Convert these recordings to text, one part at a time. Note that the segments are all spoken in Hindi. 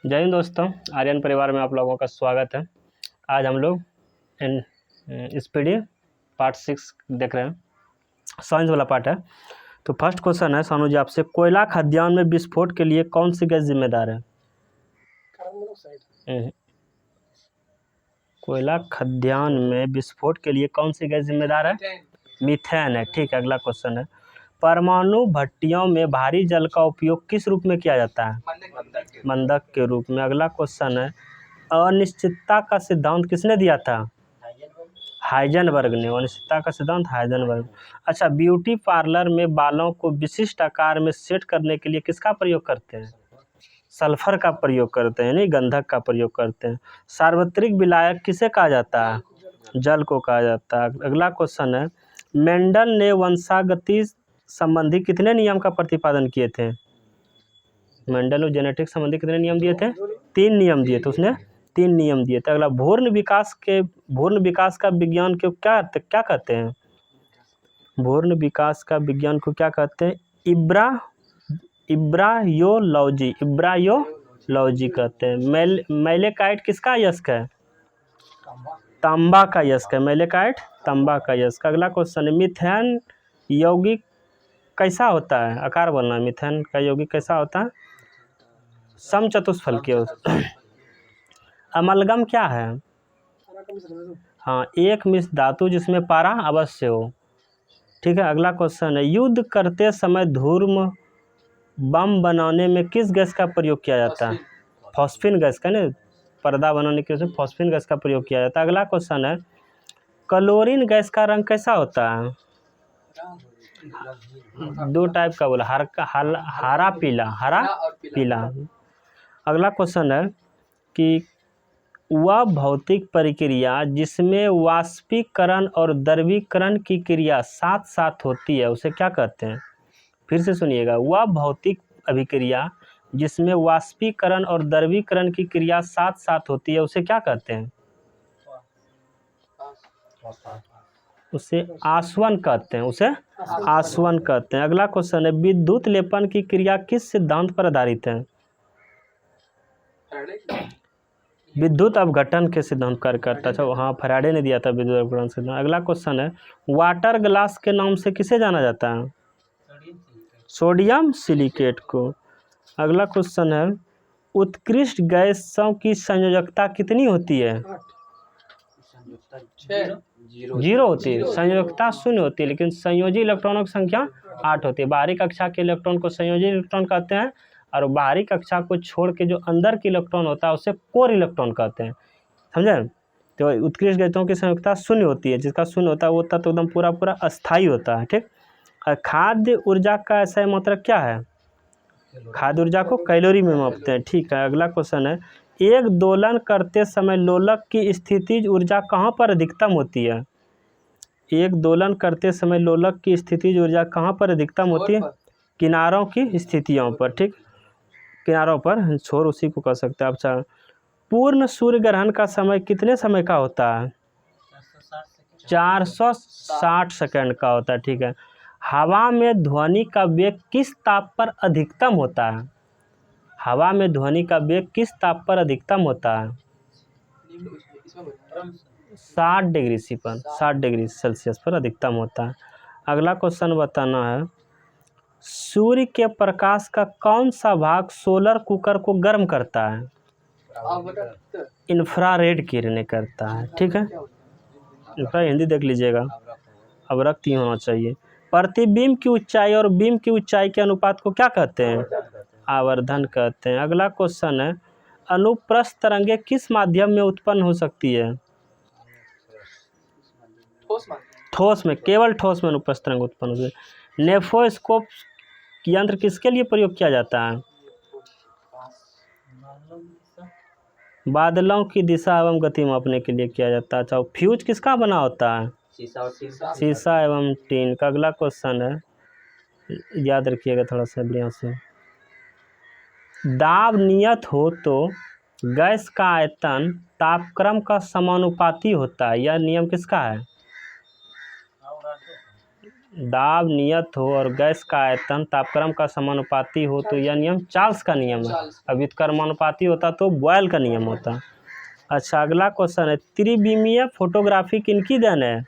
जय हिंद दोस्तों, आर्यन परिवार में आप लोगों का स्वागत है। आज हम लोग स्पीडी पार्ट 6 देख रहे हैं, साइंस वाला पार्ट है। तो फर्स्ट क्वेश्चन है सानू जी आपसे, कोयला खदान में विस्फोट के लिए कौन सी गैस जिम्मेदार है? कोयला खदान में विस्फोट के लिए कौन सी गैस जिम्मेदार है? मीथेन है। ठीक है, अगला क्वेश्चन है, परमाणु भट्टियों में भारी जल का उपयोग किस रूप में किया जाता है? मंदक के रूप में। अगला क्वेश्चन है, अनिश्चितता का सिद्धांत किसने दिया था? हाइजेनबर्ग ने। अनिश्चितता का सिद्धांत हाइजेनबर्ग। अच्छा, ब्यूटी पार्लर में बालों को विशिष्ट आकार में सेट करने के लिए किसका प्रयोग करते हैं? सल्फर का प्रयोग करते हैं, नहीं गंधक का प्रयोग करते हैं। सार्वत्रिक विलायक किसे कहा जाता है? जल को कहा जाता है। अगला क्वेश्चन है, मेंडल ने वंशागति संबंधी कितने नियम का प्रतिपादन किए थे? मेंडल ने जेनेटिक संबंधी कितने नियम दिए थे? 3 नियम दिए थे उसने, 3 नियम दिए थे। अगला, भ्रूण विकास का विज्ञान को क्या कहते हैं? भ्रूण विकास का विज्ञान को क्या कहते हैं? इब्रायोलॉजी कहते हैं। मैलेकाइट किसका यस्क है? तांबा का यस्क है। मैलेकाइट तांबा का यस्क। अगला क्वेश्चन है, मीथेन यौगिक कैसा होता है? आकार बोलना, मीथेन का यौगिक कैसा होता है? समचतुष्फलकीय। अमलगम क्या है? हाँ, एक मिश्र धातु जिसमें पारा अवश्य हो। ठीक है, अगला क्वेश्चन है, युद्ध करते समय धूम्र बम बनाने में किस गैस का प्रयोग किया जाता है? फॉस्फिन गैस का। ना, पर्दा बनाने के लिए फॉस्फिन गैस का प्रयोग किया जाता है। अगला क्वेश्चन है, क्लोरीन गैस का रंग कैसा होता है? 2 टाइप का बोला, हरा पीला। अगला क्वेश्चन है कि वह भौतिक प्रक्रिया जिसमें वाष्पीकरण और द्रवीकरण की क्रिया साथ साथ होती है उसे क्या कहते हैं? फिर से सुनिएगा, वह भौतिक अभिक्रिया जिसमें वाष्पीकरण और द्रवीकरण की क्रिया साथ साथ होती है उसे क्या कहते हैं? उसे आसवन कहते हैं। अगला क्वेश्चन है, विद्युत लेपन की क्रिया किस सिद्धांत पर आधारित है? विद्युत अपघटन के सिद्धांत कार्य करता है। हाँ, फैराडे ने दिया था विद्युत अपघटन सिद्धांत। अगला क्वेश्चन है, वाटर ग्लास के नाम से किसे जाना जाता है? सोडियम सिलिकेट को। अगला क्वेश्चन है, उत्कृष्ट गैसों की संयोजकता कितनी होती है? 0 होती है। संयोजकता 0 होती है, लेकिन संयोजी इलेक्ट्रॉनों की संख्या 8 होती है। बाहरी कक्षा के इलेक्ट्रॉन को संयोजी इलेक्ट्रॉन कहते हैं, और बाहरी कक्षा को छोड़ के जो अंदर के इलेक्ट्रॉन होता है उसे कोर इलेक्ट्रॉन कहते हैं। समझे? तो उत्कृष्ट गैसों की संयोजकता 0 होती है। जिसका 0 होता है वो तत्व एकदम पूरा अस्थायी होता है। ठीक। खाद्य ऊर्जा का ऐसा मात्रक क्या है? खाद्य ऊर्जा को कैलोरी में मापते हैं। ठीक है, अगला क्वेश्चन है, एक दोलन करते समय लोलक की स्थितिज ऊर्जा कहाँ पर अधिकतम होती है? एक दोलन करते समय लोलक की स्थितिज ऊर्जा कहाँ पर अधिकतम होती है? किनारों की स्थितियों पर। ठीक, किनारों पर, छोर उसी को कह सकते हैं। अच्छा, पूर्ण सूर्य ग्रहण का समय कितने समय का होता है? 460 सेकंड का होता है। ठीक है, हवा में ध्वनि का वेग किस ताप पर अधिकतम होता है? हवा में ध्वनि का वेग किस ताप पर अधिकतम होता है? 60 डिग्री सेल्सियस पर अधिकतम होता है। अगला क्वेश्चन बताना है, सूर्य के प्रकाश का कौन सा भाग सोलर कुकर को गर्म करता है? इंफ्रारेड किरणें करता है। ठीक है, हिंदी देख लीजिएगा, अवरक्त ही होना चाहिए। प्रतिबिंब की ऊंचाई और बिंब की ऊंचाई के अनुपात को क्या कहते हैं? आवर्धन कहते हैं। अगला क्वेश्चन है, अनुप्रस्थ तरंगे किस माध्यम में उत्पन्न हो सकती है? ठोस में, केवल ठोस में अनुप्रस्थ तरंग उत्पन्न होती है। नेफोस्कोप यंत्र किसके लिए प्रयोग किया जाता है? बादलों की दिशा एवं गति मापने के लिए किया जाता है। अच्छा, फ्यूज किसका बना होता है? शीशा एवं टीन का। अगला क्वेश्चन है, याद रखिएगा थोड़ा सा बढ़िया से, दाब नियत हो तो गैस का आयतन तापक्रम का समानुपाती होता है। यह नियम किसका है? दाब नियत हो और गैस का आयतन तापक्रम का समानुपाती हो तो यह नियम चार्ल्स का नियम है। अब व्युत्क्रमानुपाती होता तो बॉयल का नियम होता। अच्छा, अगला क्वेश्चन है, त्रिविमीय फोटोग्राफी किनकी देन है?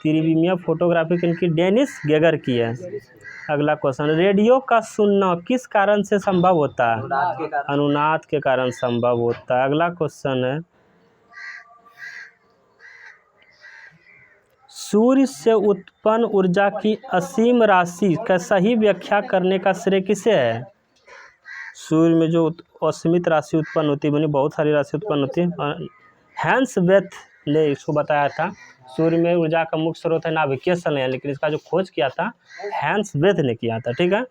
त्रिविमीय फोटोग्राफी किनकी? डेनिस गेगर की है। अगला क्वेश्चन, रेडियो का सुनना किस कारण से संभव होता है? अनुनाद के कारण संभव होता है। अगला क्वेश्चन है, सूर्य से उत्पन्न ऊर्जा की असीम राशि का सही व्याख्या करने का श्रेय किसे है? सूर्य में जो असीमित राशि उत्पन्न होती है, बनी बहुत सारी राशि उत्पन्न होती है। हैंस बेथ ने इसको बताया था। सूर्य में ऊर्जा का मुख्य स्रोत है नाभिकीय संलयन, लेकिन इसका जो खोज किया था हैंस बेथ ने किया था। ठीक है।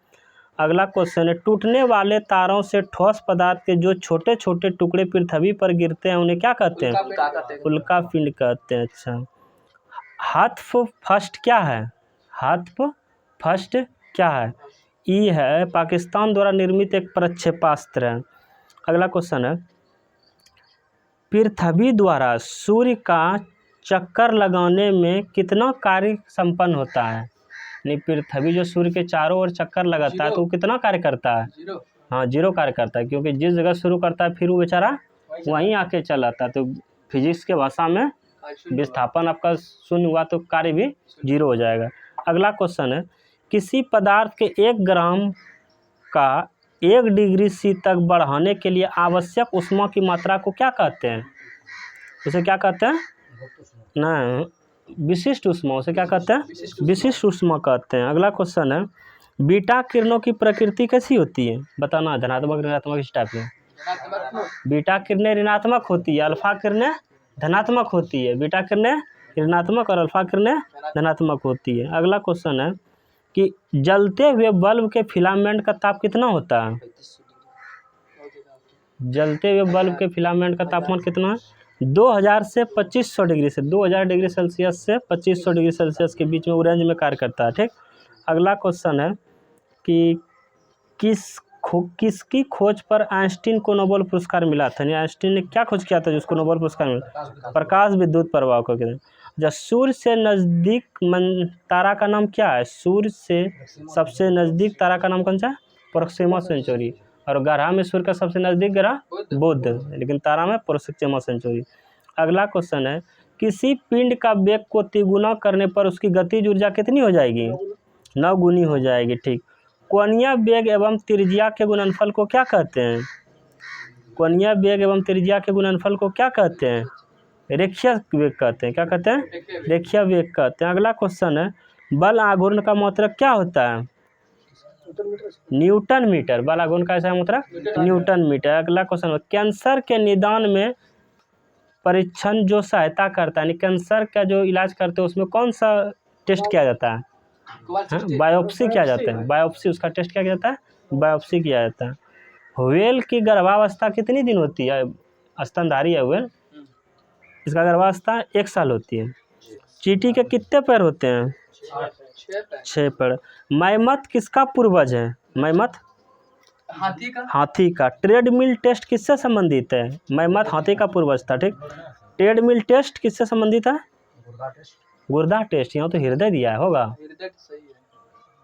अगला क्वेश्चन है, टूटने वाले तारों से ठोस पदार्थ के जो छोटे छोटे टुकड़े पृथ्वी पर गिरते हैं उन्हें क्या कहते हैं? उल्का पिंड कहते हैं। अच्छा, हाथफ फर्स्ट क्या है? हाथफ फर्स्ट क्या है? ई है पाकिस्तान द्वारा निर्मित एक प्रक्षेपास्त्र है। अगला क्वेश्चन है, पृथ्वी द्वारा सूर्य का चक्कर लगाने में कितना कार्य संपन्न होता है? नहीं, पृथ्वी जो सूर्य के चारों ओर चक्कर लगाता है तो वो कितना कार्य करता है? हाँ, 0 कार्य करता है, क्योंकि जिस जगह शुरू करता है फिर वो बेचारा वहीं आके चला आता है। तो फिजिक्स के भाषा में विस्थापन आपका 0 हुआ तो कार्य भी 0 हो जाएगा। अगला क्वेश्चन है, किसी पदार्थ के 1 ग्राम का 1 डिग्री सी तक बढ़ाने के लिए आवश्यक ऊष्मा की मात्रा को क्या कहते हैं? उसे क्या कहते हैं? ना, विशिष्ट ऊष्मा। उसे क्या कहते हैं? विशिष्ट ऊष्मा कहते हैं। अगला क्वेश्चन है, बीटा किरणों की प्रकृति कैसी होती है? बताना, धनात्मक ऋणात्मक इस टाइप में। बीटा किरणें ऋणात्मक होती है, अल्फा किरणें धनात्मक होती है। बीटा किरणें ऋणात्मक और अल्फा किरणें धनात्मक होती है। अगला क्वेश्चन है कि जलते हुए बल्ब के फिलामेंट का ताप कितना होता है? जलते हुए बल्ब के फिलामेंट का तापमान कितना है? 2000 से 2500 डिग्री से 2000 डिग्री सेल्सियस से 2500 डिग्री सेल्सियस के बीच में वो रेंज में कार्य करता है। ठीक। अगला क्वेश्चन है कि किसकी खोज पर आइंस्टीन को नोबेल पुरस्कार मिला था? यानी आइंस्टीन ने क्या खोज किया था जिसको नोबेल पुरस्कार मिला? प्रकाश विद्युत प्रभाव को कहते हैं। जब सूर्य से नज़दीक तारा का नाम क्या है? सूर्य से सबसे नज़दीक तारा का नाम कौन सा है? Proxima Centauri. और ग्रह में सूर्य का सबसे नज़दीक ग्रह बुध, लेकिन तारा में प्रोक्सिमा सेंचुरी। अगला क्वेश्चन है, किसी पिंड का वेग को तिगुना करने पर उसकी गतिज ऊर्जा कितनी हो जाएगी? 9 गुनी हो जाएगी। ठीक। कोणीय वेग एवं त्रिज्या के गुणनफल को क्या कहते हैं? कोणीय वेग एवं त्रिज्या के गुणनफल को क्या कहते हैं? रेखीय वेग कहते हैं। क्या कहते हैं? रेखीय वेग कहते हैं। अगला क्वेश्चन है, बल आघूर्ण का मात्रक क्या होता है? Newton metre. बल आघूर्ण का ऐसा मात्रक न्यूटन मीटर। अगला क्वेश्चन है, कैंसर के निदान में परीक्षण जो सहायता करता है, कैंसर का जो इलाज करते हैं उसमें कौन सा टेस्ट किया जाता है? बायोप्सी किया जाता है। बायोप्सी, उसका टेस्ट किया जाता है, बायोप्सी किया जाता है। व्हेल की गर्भावस्था कितनी दिन होती है? स्तनधारी है व्हेल, इसका गर्भावस्था 1 साल होती है। चींटी के कितने पैर होते हैं? 6 पैर। मैमथ किसका पूर्वज है? मैमथ हाथी का। ट्रेडमिल टेस्ट किससे संबंधित है? मैमथ हाथी का पूर्वज था। ठीक। ट्रेडमिल टेस्ट किससे संबंधित है? गुर्दा टेस्ट। यहाँ तो हृदय दिया है, होगा।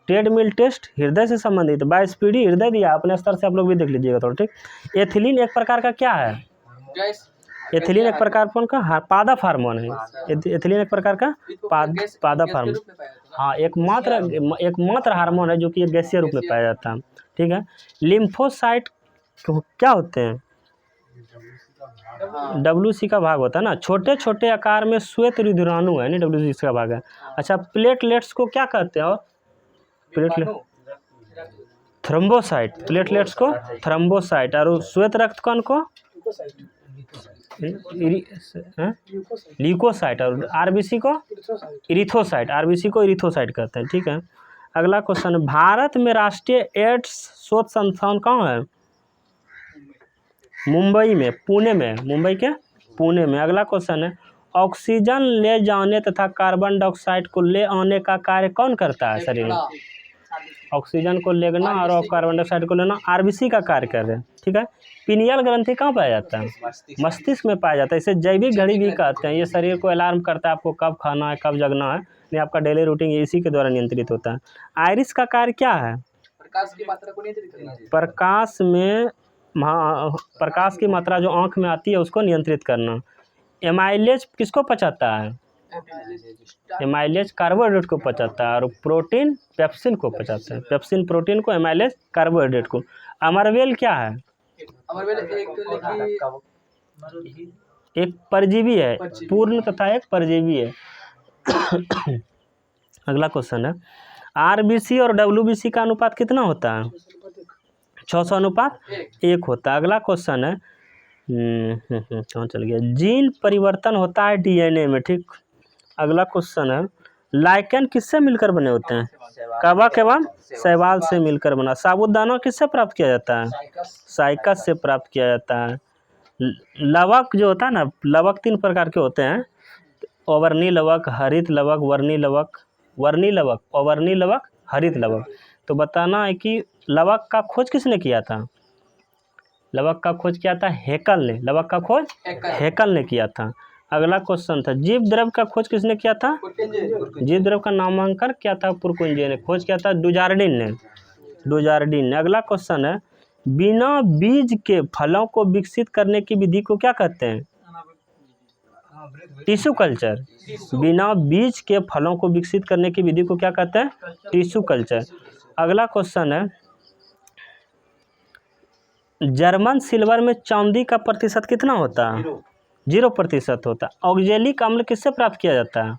ट्रेडमिल टेस्ट हृदय से संबंधित। बायोस्पीडी हृदय दिया, अपने स्तर से आप लोग भी देख लीजिएगा थोड़ा। ठीक। एथिलीन एक प्रकार का क्या है? एथिलीन एक प्रकार का पादप हार्मोन है। एथिलीन एक प्रकार का पादप हार्मोन। हाँ, एकमात्र हार्मोन है जो कि एक गैसीय रूप में पाया जाता है। ठीक है। लिम्फोसाइट क्या होते हैं? WC का भाग होता है ना, छोटे छोटे आकार में श्वेत रुधिराणु है, नहीं WC का भाग है। अच्छा, प्लेटलेट्स को क्या कहते हैं? और थ्रोम्बोसाइट। प्लेटलेट्स को थ्रोम्बोसाइट। और श्वेत रक्त कण को ल्यूकोसाइट। और RBC को इरिथोसाइट। RBC को इरिथोसाइट कहते हैं। ठीक है। अगला क्वेश्चन, भारत में राष्ट्रीय एड्स शोध संस्थान कहाँ है? मुंबई में, पुणे में। मुंबई के पुणे में। अगला क्वेश्चन है, ऑक्सीजन ले जाने तथा कार्बन डाइऑक्साइड को ले आने का कार्य कौन करता है शरीर में? ऑक्सीजन को लेना और कार्बन डाइऑक्साइड को लेना RBC का कार्य कर रहे हैं। ठीक है। पिनियल ग्रंथि कहाँ पाया जाता है? मस्तिष्क में पाया जाता है। इसे जैविक घड़ी भी कहते हैं। ये शरीर को अलार्म करता है आपको कब खाना है, कब जगना है। नहीं, आपका डेली रूटीन इसी के द्वारा नियंत्रित होता है। आइरिस का कार्य क्या है? प्रकाश की मात्रा को नियंत्रित करना। प्रकाश की मात्रा जो आँख में आती है उसको नियंत्रित करना। एमाइलेज किसको पचाता है? एमाइलेज कार्बोहाइड्रेट को पचाता है, और प्रोटीन पेप्सिन को पचाता है। पेप्सिन प्रोटीन को, एमाइलेज कार्बोहाइड्रेट को। अमरवेल क्या है? अमरवेल एक परजीवी है, पूर्ण तथा एक परजीवी है। अगला क्वेश्चन है, आरबीसी और डब्ल्यूबीसी का अनुपात कितना होता है? 600:1 होता है। अगला क्वेश्चन है, कहाँ चल गया? जीन परिवर्तन होता है डीएनए में, ठीक। अगला क्वेश्चन है, लाइकेन किससे मिलकर बने होते हैं? कवक एवं शैवाल से मिलकर बना। साबूदाना किससे प्राप्त किया जाता है? साइकस से प्राप्त किया जाता है। लवक जो होता है ना, लवक 3 प्रकार के होते हैं, अवर्णी लवक, हरित लवक, वर्णी लवक, अवर्णी लवक, हरित लवक। तो बताना है कि लवक का खोज किसने किया था? लवक का खोज किया था हेकल ने। लवक का खोज हेकल ने किया था। अगला क्वेश्चन था, जीव द्रव्य का खोज किसने किया था? जीव द्रव्य का नामांकन किया था पुरकुंजे ने। खोज किया था डुजार्डिन ने। अगला क्वेश्चन है, बिना बीज के फलों को विकसित करने की विधि को क्या कहते हैं? Tissue culture. बिना बीज के फलों को विकसित करने की विधि को क्या कहते हैं? Tissue culture. अगला क्वेश्चन है, जर्मन सिल्वर में चांदी का प्रतिशत कितना होता है? 0% होता है। ऑक्जेलिक अम्ल किससे प्राप्त किया जाता है?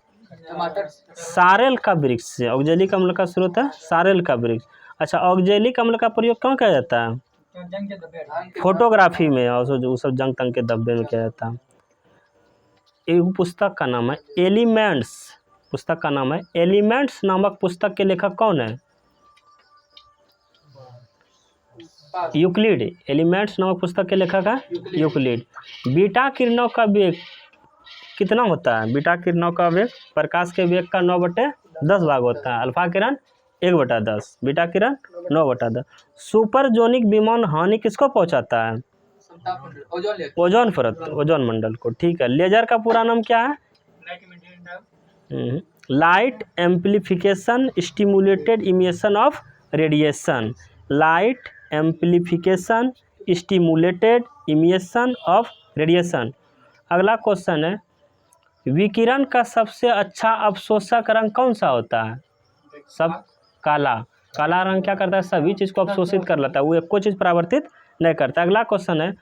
सारेल का वृक्ष से। ऑक्जेलिक अम्ल का स्रोत है सारेल का वृक्ष। अच्छा, ऑक्जेलिक अम्ल का प्रयोग क्यों किया जाता है? फोटोग्राफी में, और वो सब जंग तंग के धब्बे में किया जाता है। एक पुस्तक का नाम है एलिमेंट्स। पुस्तक का नाम है एलिमेंट्स नामक पुस्तक के लेखक कौन है? यूक्लिड। एलिमेंट्स नामक पुस्तक के लेखक है यूक्लिड। बीटा किरणों का वेग कितना होता है? बीटा किरणों का वेग प्रकाश के वेग का 9/10 भाग होता है। अल्फा किरण 1/10, बीटा किरण 9/10। सुपरजोनिक विमान हानि किसको पहुंचाता है? ओजोन परत, ओजोन मंडल को, ठीक है। लेजर का पूरा नाम क्या है? Light amplification stimulated emission of radiation. Light amplification stimulated emission of radiation. अगला क्वेश्चन है, विकिरण का सबसे अच्छा अवशोषक रंग कौन सा होता है? सब काला। काला रंग क्या करता है? सभी चीज़ को अवशोषित कर लेता है, वो एक कोई चीज़ परावर्तित नहीं करता। अगला क्वेश्चन है,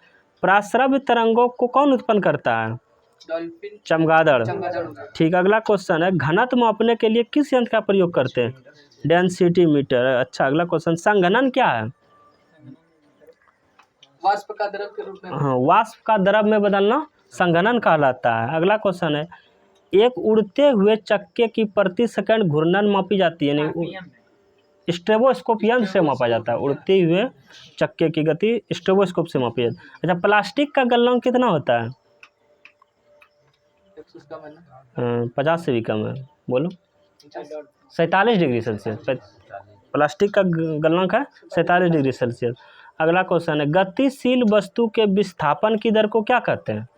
प्राश्रव्य तरंगों को कौन उत्पन्न करता है? चमगादड़, ठीक। अगला क्वेश्चन है, घनत्व मापने के लिए किस यंत्र का प्रयोग करते हैं? Density meter. अच्छा, अगला क्वेश्चन, संघनन क्या है? वाष्प का द्रव के रूप में। हाँ, वाष्प का द्रव में बदलना संघनन कहलाता है। अगला क्वेश्चन है, एक उड़ते हुए चक्के की प्रति सेकंड घूर्णन मापी जाती है, यानी स्ट्रेबोस्कोप यंत्र से मापा जाता है। उड़ते हुए चक्के की गति स्ट्रेबोस्कोप से मापी जाती है। अच्छा, प्लास्टिक का गलनांक कितना होता है? 50 से भी कम है, बोलो। 47 डिग्री सेल्सियस। प्लास्टिक का गलनांक है 47 डिग्री सेल्सियस। अगला क्वेश्चन है, गतिशील वस्तु के विस्थापन की दर को क्या कहते हैं?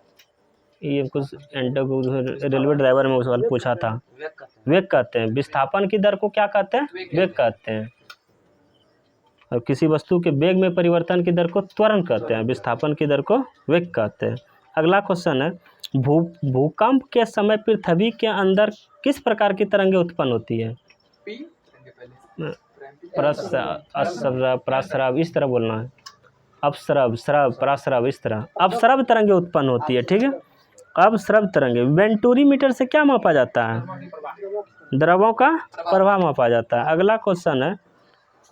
ये कुछ रेलवे ड्राइवर में सवाल पूछा था। वेग कहते हैं। विस्थापन की दर को क्या कहते हैं? वेग कहते हैं। और किसी वस्तु के वेग में परिवर्तन की दर को त्वरण कहते हैं। विस्थापन की दर को वेग कहते हैं। अगला क्वेश्चन है, भूकंप के समय पृथ्वी के अंदर किस प्रकार की तरंगें उत्पन्न होती है? प्रस्रव, इस तरह बोलना है। अपस्रव, स्रव, प्रस्रव, इस तरह अपस्रव तरंगें उत्पन्न होती है, ठीक है। अपस्रव तरंगें। वेंटूरीमीटर से क्या मापा जाता है? द्रवों का प्रवाह मापा जाता है। अगला क्वेश्चन है,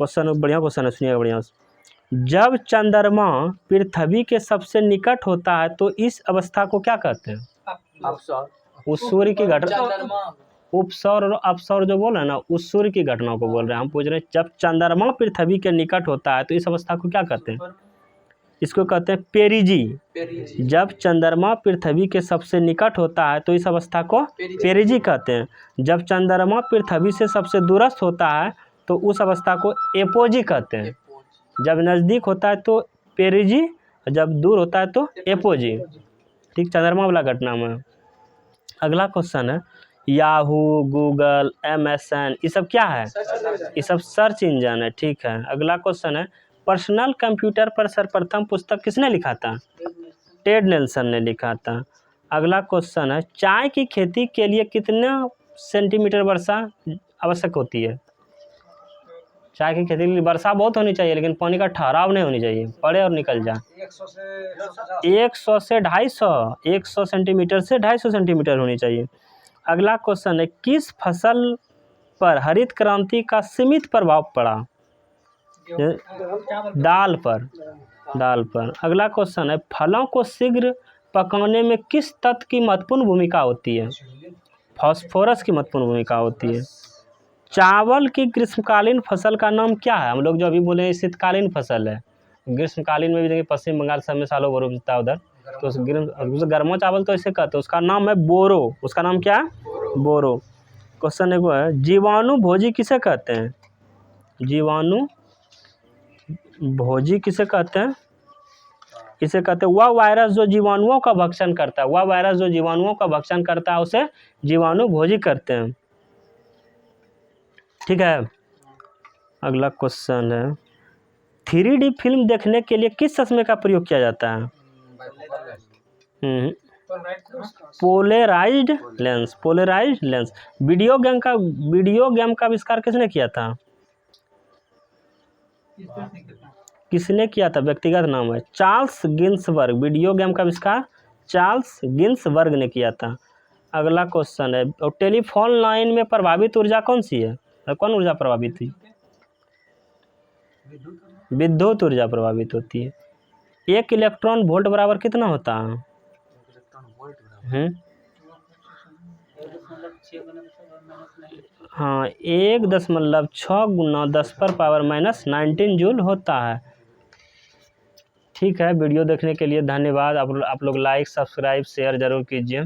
बढ़िया क्वेश्चन है, सुनिएगा बढ़िया। जब चंद्रमा पृथ्वी के सबसे निकट होता है तो इस अवस्था को क्या कहते हैं? उस सूर्य की घटना, उपसौर और अपसौर जो बोल रहे हैं ना, उस सूर्य की घटना को बोल रहे हैं। हम पूछ रहे हैं, जब चंद्रमा पृथ्वी के निकट होता है तो इस अवस्था को क्या कहते हैं? इसको कहते हैं पेरिजी। जब चंद्रमा पृथ्वी के सबसे निकट होता है तो इस अवस्था को पेरिजी कहते हैं। जब चंद्रमा पृथ्वी से सबसे दूरस्थ होता है तो उस अवस्था को एपोजी कहते हैं। जब नज़दीक होता है तो पेरिजी, जब दूर होता है तो एपोजी, ठीक। चंद्रमा वाला घटना में। अगला क्वेश्चन है, याहू, गूगल, MSN, ये सब क्या है? सर्च ये सब सर्च इंजन है। ठीक है, अगला क्वेश्चन है, पर्सनल कंप्यूटर पर सर्वप्रथम पुस्तक किसने लिखा था? टेड नेल्सन ने लिखा था। अगला क्वेश्चन है, चाय की खेती के लिए कितना सेंटीमीटर वर्षा आवश्यक होती है? चाय की खेती के लिए वर्षा बहुत होनी चाहिए, लेकिन पानी का ठहराव नहीं होनी चाहिए, पड़े और निकल जाए। 100 से 250, 100 सेंटीमीटर से 250 सेंटीमीटर होनी चाहिए। अगला क्वेश्चन है, किस फसल पर हरित क्रांति का सीमित प्रभाव पड़ा? दाल पर। अगला क्वेश्चन है, फलों को शीघ्र पकाने में किस तत्व की महत्वपूर्ण भूमिका होती है? फास्फोरस की महत्वपूर्ण भूमिका होती है। चावल की ग्रीष्मकालीन फसल का नाम क्या है? हम लोग जो अभी बोले शीतकालीन फसल है, ग्रीष्मकालीन में भी देखिए पश्चिम बंगाल सब में सालों भर उगता है उधर, तो गर्मा चावल तो ऐसे कहते हैं, उसका नाम है बोरो। उसका नाम क्या है? बोरो। क्वेश्चन एक है, जीवाणु भोजी किसे कहते हैं? जीवाणु भोजी किसे कहते हैं? इसे कहते हैं वह वायरस जो जीवाणुओं का भक्षण करता है, वह वायरस जो जीवाणुओं का भक्षण करता है उसे जीवाणु भोजी करते हैं। ठीक है, अगला क्वेश्चन है, 3D फिल्म देखने के लिए किस चश्मे का प्रयोग किया जाता है? Polarised lens. वीडियो गेम का आविष्कार किसने किया था? किसने किया था? व्यक्तिगत नाम है चार्ल्स गिन्सबर्ग। वीडियो गेम का आविष्कार चार्ल्स गिन्सबर्ग ने किया था। अगला क्वेश्चन है, और टेलीफोन लाइन में प्रभावित ऊर्जा कौन सी है? कौन ऊर्जा प्रभावित हुई? विद्युत ऊर्जा प्रभावित होती है। 1 इलेक्ट्रॉन वोल्ट बराबर कितना होता है? 1.6 गुना 10⁻⁻19 जूल होता है। ठीक है, वीडियो देखने के लिए धन्यवाद। आप लोग लाइक, सब्सक्राइब, शेयर जरूर कीजिए।